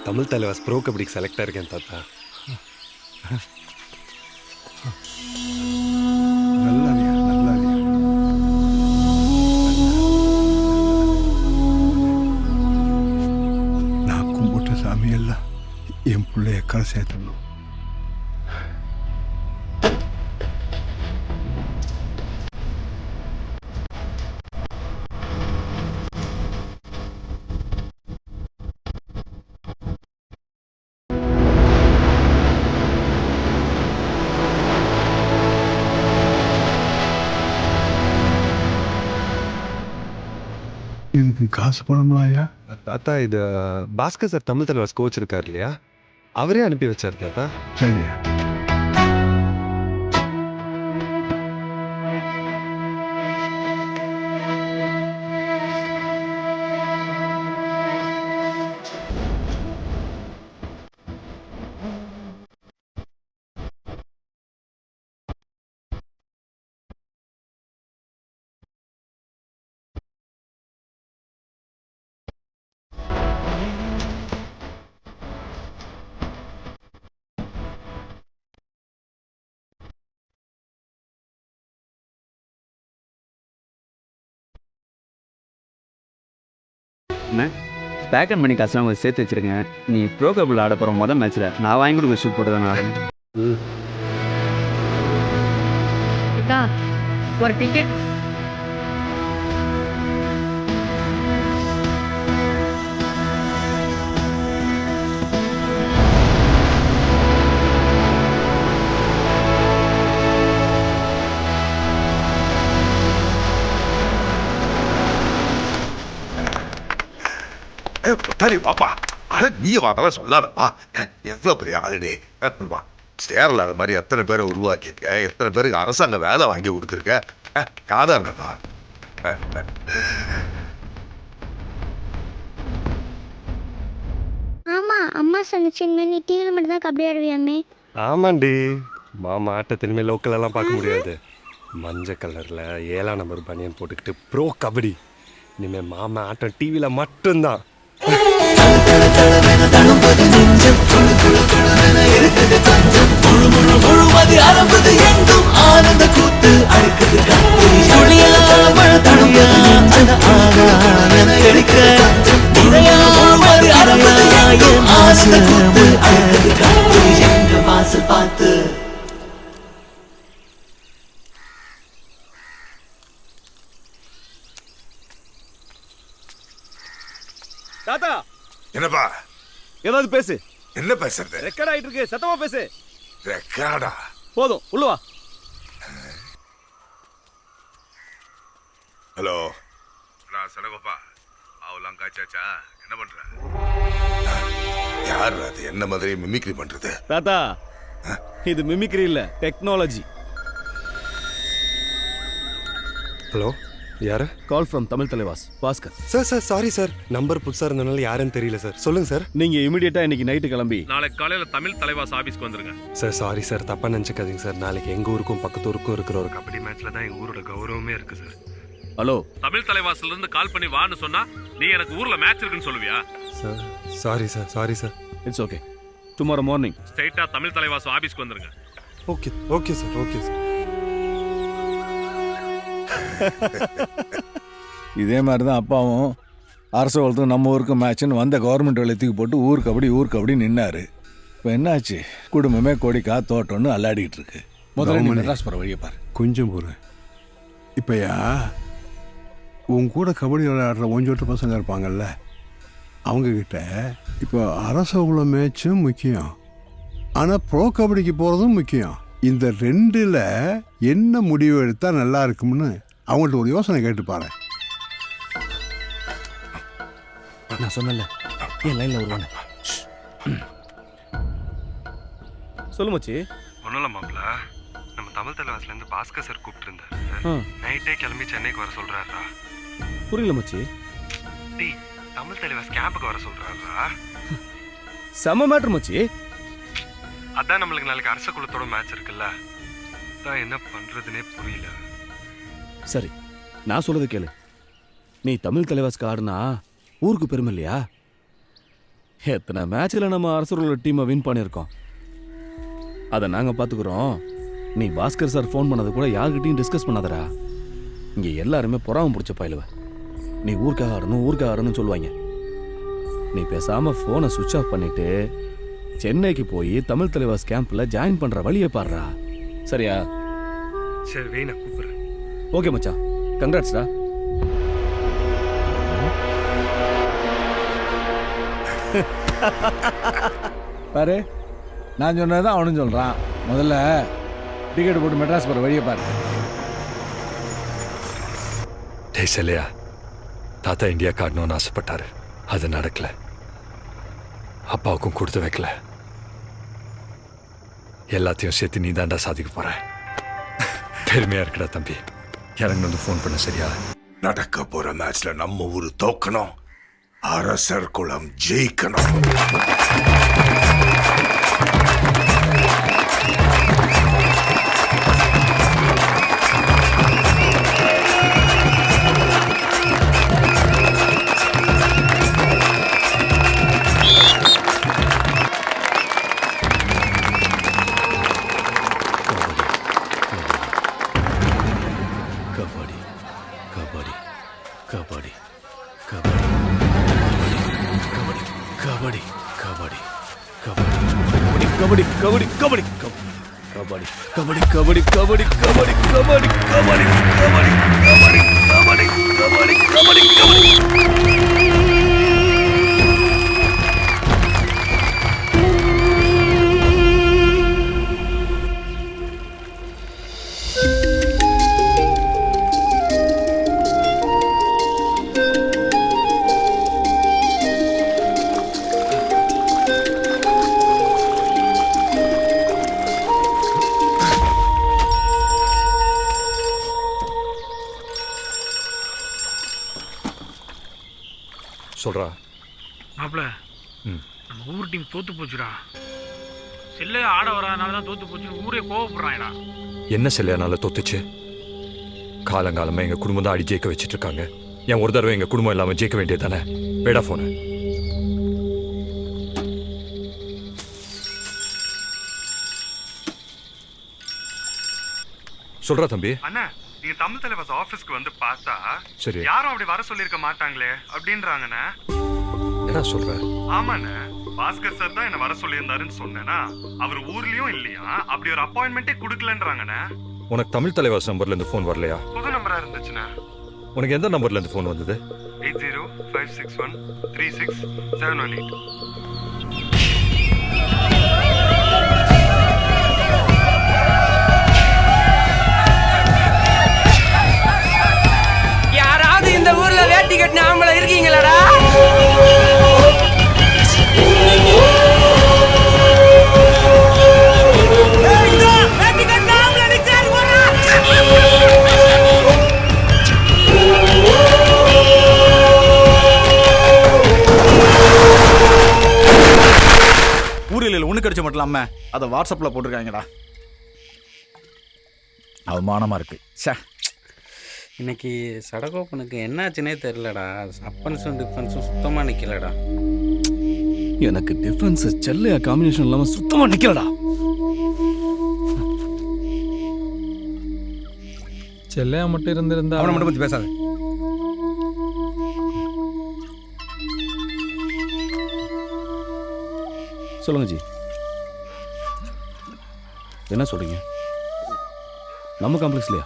Tamil Thalaivas bro கபடிக்கு select ஆயிருக்கேன் தாத்தா. நல்லறியா நல்லறியா. நான் கும்பிட்ட சாமியெல்லாம் என் பிள்ளைய கரை சேர்த்தணும். இதுக்கு காசு பணம்லாயா? தாத்தா இது பாஸ்கர் சார் தமிழ் தலைவாஸ் கோச் இருக்கார் இல்லையா, அவரே அனுப்பி வச்சார் தாத்தா. சரியா. பேக் அண்ட் பண்ணி காசுலாம் கொஞ்சம் சேர்த்து வச்சிருக்கேன். நீ ப்ரோ கபடியில் ஆட போகிற மொதல் மேட்ச்சில் நான் வாங்கி கொடுக்க ஷூட் போட்டு தான் ஆடுறேன். ஒரு டிக்கெட். சரி பாப்பா, அட நீ அதெல்லாம் சொல்லாதப்பா. எவ்வளோ பெரிய ஆளுடே. சேரல அது மாதிரி எத்தனை பேரை உருவாக்கியிருக்க, எத்தனை பேருக்கு அரசாங்க வேலை வாங்கி கொடுத்துருக்க. சாதாரணப்பா. ஆமா, அம்மா சொன்னிச்சு நீ டிவியில் மட்டும் தான் கபடி ஆடுவியாமே. ஆமாண்டி, மாமா ஆட்டத்தை இனிமேல் லோக்கலெல்லாம் பார்க்க முடியாது. மஞ்சள் கலரில் 7ஆம் நம்பர் பனியன் போட்டுக்கிட்டு ப்ரோ கபடி. இனிமேல் மாமா ஆட்டம் டிவியில் மட்டும்தான். தாத்தா என்னப்பா? ஏதாவது பேசு. என்ன பேசுறது? ரெக்கார்ட் ஆயிட்டு இருக்கு, சத்தமா பேசு. ரெக்கார்டா? போதும், உள்ள வா. ஹலோ, நான் சடகோப்பா. அவெல்லாம் காய்ச்சாச்சா? என்ன பண்ற? யார் அது என்ன மாதிரி மிமிக்ரி பண்றது? தாத்தா, இது மிமிக்ரி இல்ல, டெக்னாலஜி. ஹலோ, யாரு? Call from Tamil Thalaivas, Bhaskar. Sir sorry sir, number புதுசாக இருந்தனால யாருன்னு தெரியல சார். சொல்லுங்க சார். நீங்க இமிடியேட்டா இன்னைக்கு நைட்டு கிளம்பி நாளைக்கு காலையில தமிழ் தலைவாஸ் ஆபீஸ்க்கு வந்துருங்க. சார் சாரி சார், தப்பா நினச்சிக்காதீங்க சார். நாளைக்கு எங்கள் ஊருக்கும் பக்கத்து ஊருக்கும் இருக்கிற ஒரு கபடி மேட்ச்ல தான் எங்கள் ஊரோட கௌரவமே இருக்கு சார். ஹலோ, தமிழ் தலைவாஸ்ல இருந்து கால் பண்ணி வான்னு சொன்னா நீ எனக்கு ஊர்ல மேட்ச் இருக்குன்னு சொல்லுவியா? Sir sorry sir, sorry sir. It's okay. Tomorrow morning ஸ்ட்ரைட்டா தமிழ் தலைவாஸ் ஆபீஸ்க்கு வந்துருங்க. Okay okay sir, okay sir. இதே மாதிரி தான் அப்பாவும் அரசு வளர்த்து நம்ம ஊருக்கு மேட்ச்னு வந்த கவர்மெண்ட் வேலை தூக்கி போட்டு ஊர் கபடி நின்னாரு. இப்போ என்னாச்சு? குடும்பமே கொடிக்கா தோட்டம்னு அல்லாடிட்டு இருக்கு. முதல்ல நீ மெட்ராஸ் போகிற வழியை பாரு. கொஞ்சம் போரு. இப்போயா உன் கூட கபடி விளையாடுற ஒஞ்சோட்டு பசங்க இருப்பாங்கல்ல, அவங்கக்கிட்ட இப்போ அரசகுல மேட்சும் முக்கியம், ஆனால் ப்ரோ கபடிக்கு போகிறதும் முக்கியம். இந்த ரெண்டில் என்ன முடிவு எடுத்தால் நல்லா இருக்கும்னு அவங்கள்ட்ட ஒரு யோசனை கேட்டுப்பாரு. நான் சொன்னல, ஏன் லைன்ல வருவானே. சொல்லு மச்சி. ஒன்றும் இல்லை மாப்பிள்ள, நம்ம தமிழ் தலைவாஸ்லேருந்து பாஸ்கர் சார் கூப்பிட்டு இருந்தாரு. நைட்டே கிளம்பி சென்னைக்கு வர சொல்கிறாரா? புரியல மச்சி. டி, தமிழ் தலைவாஸ் கேம்புக்கு வர சொல்கிறாரா? செம்ம மேட்ரு மச்சி. அதான் நம்மளுக்கு நாளைக்கு அரச குலத்தோட மேட்ச் இருக்குல்ல, தான் என்ன பண்ணுறதுனே புரியல. சரி, நான் சொல்றது கேளு. நீ தமிழ் தலைவாஸ்க்கு ஆடுனா ஊருக்கு பெருமை இல்லையா? எத்தனை மேட்ச்சில் நம்ம அரசரோட டீமை வின் பண்ணியிருக்கோம். அதை நாங்கள் பார்த்துக்குறோம். நீ பாஸ்கர் சார் ஃபோன் பண்ணது கூட யார்கிட்டையும் டிஸ்கஸ் பண்ணாதடா. இங்கே எல்லாருமே பொறாம பிடிச்ச பயிலுவ. நீ ஊருக்காக ஆடணும்னு சொல்லுவாங்க. நீ பேசாமல் ஃபோனை சுவிட்ச் ஆஃப் பண்ணிட்டு சென்னைக்கு போய் தமிழ் தலைவாஸ் கேம்பில் ஜாயின் பண்ணுற வழியை பாடுறா. சரியா? சரி வை, நான் கூப்பிட்றேன். ஓகே மச்சான், கங்க்ராட்ஸ்டா. பாரு, நான் சொன்னதான் அவனும் சொல்கிறான். முதல்ல டிக்கெட் போட்டு மெட்ராஸ் போகிற வழியை பாரு. டேய் செல்லையா, தாத்தா இந்தியா காட்டணும்னு ஆசைப்பட்டாரு. அது நடக்கல. அப்பாவுக்கும் கொடுத்து வைக்கல. எல்லாத்தையும் சேர்த்து நீ தாண்டா சாதிக்க போற. பெருமையா இருக்குடா தம்பி. இறங்கணும் ஃபோன் பண்ண. சரியா? நடக்க போற மேட்ச்ல நம்ம ஊரு தோக்கணும், அரசர் குலம் ஜெயிக்கணும். சொல்றா. மாப்பிள்ள, நம்ம ஊர் டீம் தோத்து போச்சுடா. செல்லையா ஆட வராதனால தான் தோத்து போச்சு. ஊரே கோவப்படுறாங்கடா. என்ன செல்லையானால தோத்துச்சு? காலங்காலமா எங்க குடும்பம் தான் அடி ஜெயிக்க வச்சிட்டு இருக்காங்க. என் ஒரு தடவை எங்க குடும்பம் இல்லாம ஜெயிக்க வேண்டியது தானே? வேடா போன. சொல்றா தம்பி. அண்ணா, நீங்க தமிழ் தலைவாஸ் ஆபீஸ்க்கு வந்து பார்த்தா சரி, யாரும் அப்படி வர சொல்லிருக்க மாட்டாங்களே அப்படின்றாங்கண்ணே. என்ன சொல்ற? ஆமாண்ணே, பாஸ்கர் சார் தான் என்ன வர சொல்லியிருந்தாருன்னு சொன்னேன்னா அவர் ஊர்லயும் இல்லையா, அப்படி ஒரு அப்பாயின்மெண்டே கொடுக்கலன்றாங்கண்ணே. உனக்கு தமிழ் தலைவாஸ் நம்பர்ல இருந்து ஃபோன் வரலையா? புது நம்பரா இருந்துச்சுண்ணே. உனக்கு எந்த நம்பர்ல இருந்து ஃபோன் வந்தது? 8056136718. யாராவது இந்த ஊர்ல வேட்டி கட்டின ஆம்பளை இருக்கீங்களாடா? ஊரில் ஒன்று கடிச்ச மட்டும் இல்லாம அதை வாட்ஸ்அப்பில் போட்டிருக்காங்கடா. அவமானமாக இருக்கு. சே, இன்னைக்கு சடகோப்பனுக்கு என்னாச்சுன்னே தெரிலடா. அப்பன்ஸும் டிஃபென்ஸும் சுத்தமாக நிற்கலடா. எனக்கு டிஃபென்ஸ் செல்லையா காம்பினேஷன் இல்லாமல் சுத்தமாக நிற்கலடா. செல்லையா மட்டும் இருந்திருந்தா அவனை மட்டும் பற்றி பேசாத. சொல்லுங்க ஜி, என்ன சொல்றீங்க? நம்ம காம்ப்ளெக்ஸ்லையா?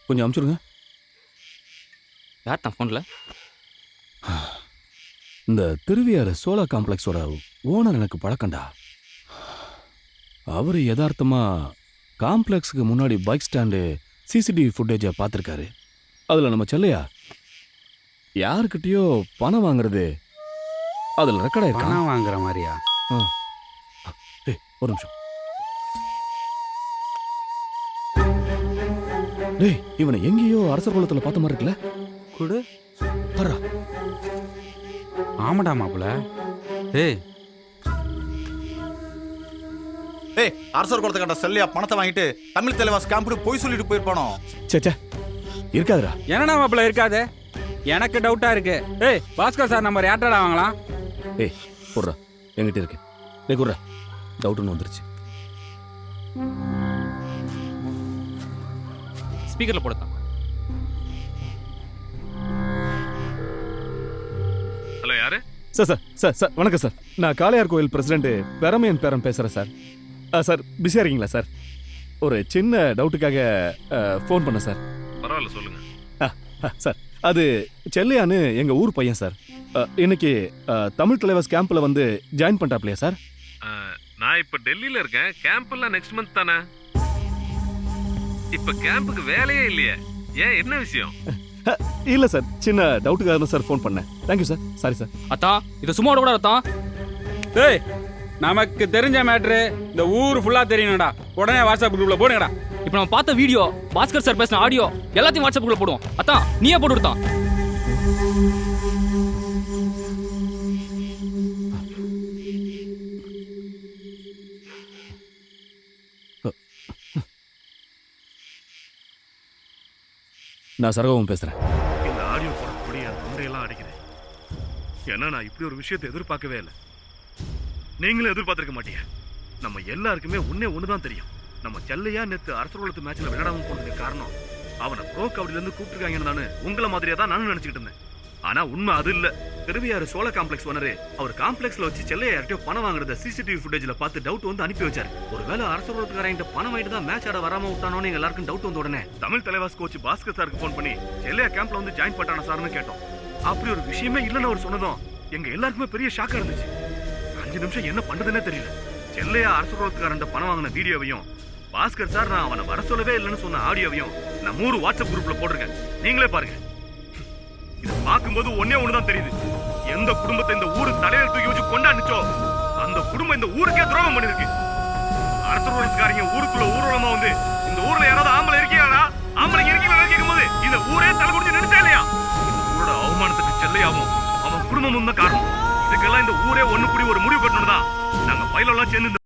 கொஞ்சம் அனுப்பிச்சுடுங்க. யார்தான் ஃபோனில்? இந்த திருவியாறு சோலா காம்ப்ளெக்ஸோட ஓனர் எனக்கு பழக்கண்டா. அவர் யதார்த்தமா காம்ப்ளெக்ஸுக்கு முன்னாடி பைக் ஸ்டாண்டு சிசிடிவி ஃபுட்டேஜை பார்த்துருக்காரு. அதில் நம்ம செல்லையா யாருக்கிட்டேயோ பணம் வாங்குறது அதில் ரெக்கார்ட் ஆயிருக்கான். பணம் வாங்குற மாதிரியா? டேய், ஒரு நிமிஷம். டேய், இவனை எங்கேயோ அரசர் குலத்தில் பார்த்த மாதிரி இருக்குல்ல? குடு பரா. ஆமாடா மாப்பிள்ள. டேய் டேய், அரசர் குலத்தை கண்ட செல்லையா பணத்தை வாங்கிட்டு தமிழ் தலைவாஸ் கேம்புக்கு போய் சொல்லிட்டு போயிருப்பானோ? சே, இருக்காதுடா. என்னடா மாப்பிள்ள இருக்காது? எனக்கு டவுட்டா இருக்கு. ஏய் பாஸ்கர் சார் நம்பர் யார்ட்டடா வாங்கலாம்? ஏய் குர்ரா என்கிட்ட இருக்கு. டேய் குர்ரா டவுட்னு வந்துருச்சு. ஸ்பீக்கர்ல போடுதான். ஹலோ யாரு? சார் சார் சார் சார் வணக்கம் சார். நான் காளையார் கோயில் பிரசிடென்ட் பெரமையன் பேரன் பேசுகிறேன் சார். சார் பிஸியாக இருக்கீங்களா சார்? ஒரு சின்ன டவுட்டுக்காக ஃபோன் பண்ணேன் சார். பரவாயில்ல சொல்லுங்க. சார் அது செல்லையான்னு எங்கள் ஊர் பையன் சார். இன்னைக்கு தமிழ் தலைவாஸ் கேம்பில் வந்து ஜாயின் பண்ணிட்டாப்லையா சார்? நான் இப்ப டெல்லியில இருக்கேன். கேம்ப்ல நெக்ஸ்ட் மந்த் தானே. இப்ப கேம்புக்கு வேலையே இல்லையே. ஏன் என்ன விஷயம்? இல்லை சார் சின்ன டவுட்டுக்காக தான் சார் ஃபோன் பண்ணேன். Thank you sir. Sorry sir. அத்தா இதை சும்மா விட கூட அத்தா. டேய் நமக்கு தெரிஞ்ச மேட்ரு இந்த ஊர் ஃபுல்லா தெரியணும்டா. உடனே வாட்ஸ்அப் குரூப்ல போடுங்கடா. இப்போ நம்ம பார்த்த வீடியோ, பாஸ்கர் சார் பேசின ஆடியோ எல்லாத்தையும் வாட்ஸ்அப்புக்குள்ள போடுவோம். அதான் நீயே போட்டு விடுத்தான். நான் சரகவன் பேசுகிறேன். இந்த ஆடியோ போடக்கூடிய என் தொண்டையெல்லாம் அடிக்குது. ஏன்னா நான் இப்படி ஒரு விஷயத்தை எதிர்பார்க்கவே இல்லை. நீங்களும் எதிர்பார்த்திருக்க மாட்டீங்க. நம்ம எல்லாருக்குமே ஒண்ணுதான் தெரியும். நம்ம செல்லையா நேத்து அரசு மேட்ச்ல விளையாடாம போனதுக்கு காரணம் அவனை ப்ரோ கபடில இருந்து கூப்பிட்டுருக்காங்கன்னு நானு உங்களை மாதிரியா தான் நானும் நினைச்சுக்கிட்டு இருந்தேன். ஆனா உண்மை அது இல்ல. திருவியாறு சோழ காம்ப்ளெக்ஸ் ஓனரு அவர் காம்ப்ளெக்ஸ்ல வச்சு செல்லையா யார்கிட்டயோ பணம் வாங்குறத சிசிடிவி ஃபுட்டேஜ்ல பார்த்து டவுட் வந்து அனுப்பி வச்சாரு. ஒருவேளை அரசு பணம் வாங்கிட்டு தான் மேட்ச் ஆட வராம விட்டானோன்னு எங்க எல்லாருக்கும் டவுட் வந்த உடனே தமிழ் தலைவாஸ் கோச் பாஸ்கர் சாருக்கு போன் பண்ணி செல்லையா கேம்ப்ல வந்து ஜாயின் பண்ணான சார்னு கேட்டோம். அப்படி ஒரு விஷயமே இல்லைன்னு அவர் சொன்னதும் எங்க எல்லாருக்குமே பெரிய ஷாக்கா இருந்துச்சு. 5 நிமிஷம் என்ன பண்றதுன்னே தெரியல. செல்லையா அரசு பணம் வாங்கின வீடியோவையும் பாஸ்கர் சார் நான் அவனை வர சொல்லவே இல்லைன்னு சொன்ன ஆடியோவையும் நான் 3 வாட்ஸ்அப் குரூப்ல போட்டிருக்கேன். நீங்களே பாருங்க. இதை பார்க்கும்போது ஒண்ணுதான் தெரியுது. எந்த குடும்பத்தை இந்த ஊரு தலையில தூக்கி வச்சு கொண்டாடுச்சோ அந்த குடும்பம் இந்த ஊருக்கே துரோகம் பண்ணிருக்கு. அரசு ஊருக்குள்ள ஊர்வலமா வந்து இந்த ஊர்ல யாராவது ஆம்பளை இருக்கீங்களா, ஆம்பளைங்க இருக்கீங்களா கேட்கும்போது இந்த ஊரே தலை குடிச்சு நினைச்சா இல்லையா? இந்த ஊரோட அவமானத்துக்கு செல்லையாவும் அவன் குடும்பமும் தான் காரணம். இதுக்கெல்லாம் இந்த ஊரே ஒண்ணு கூடி ஒரு முடிவு கட்டணும் தான் நாங்க பயிலெல்லாம் சேர்ந்து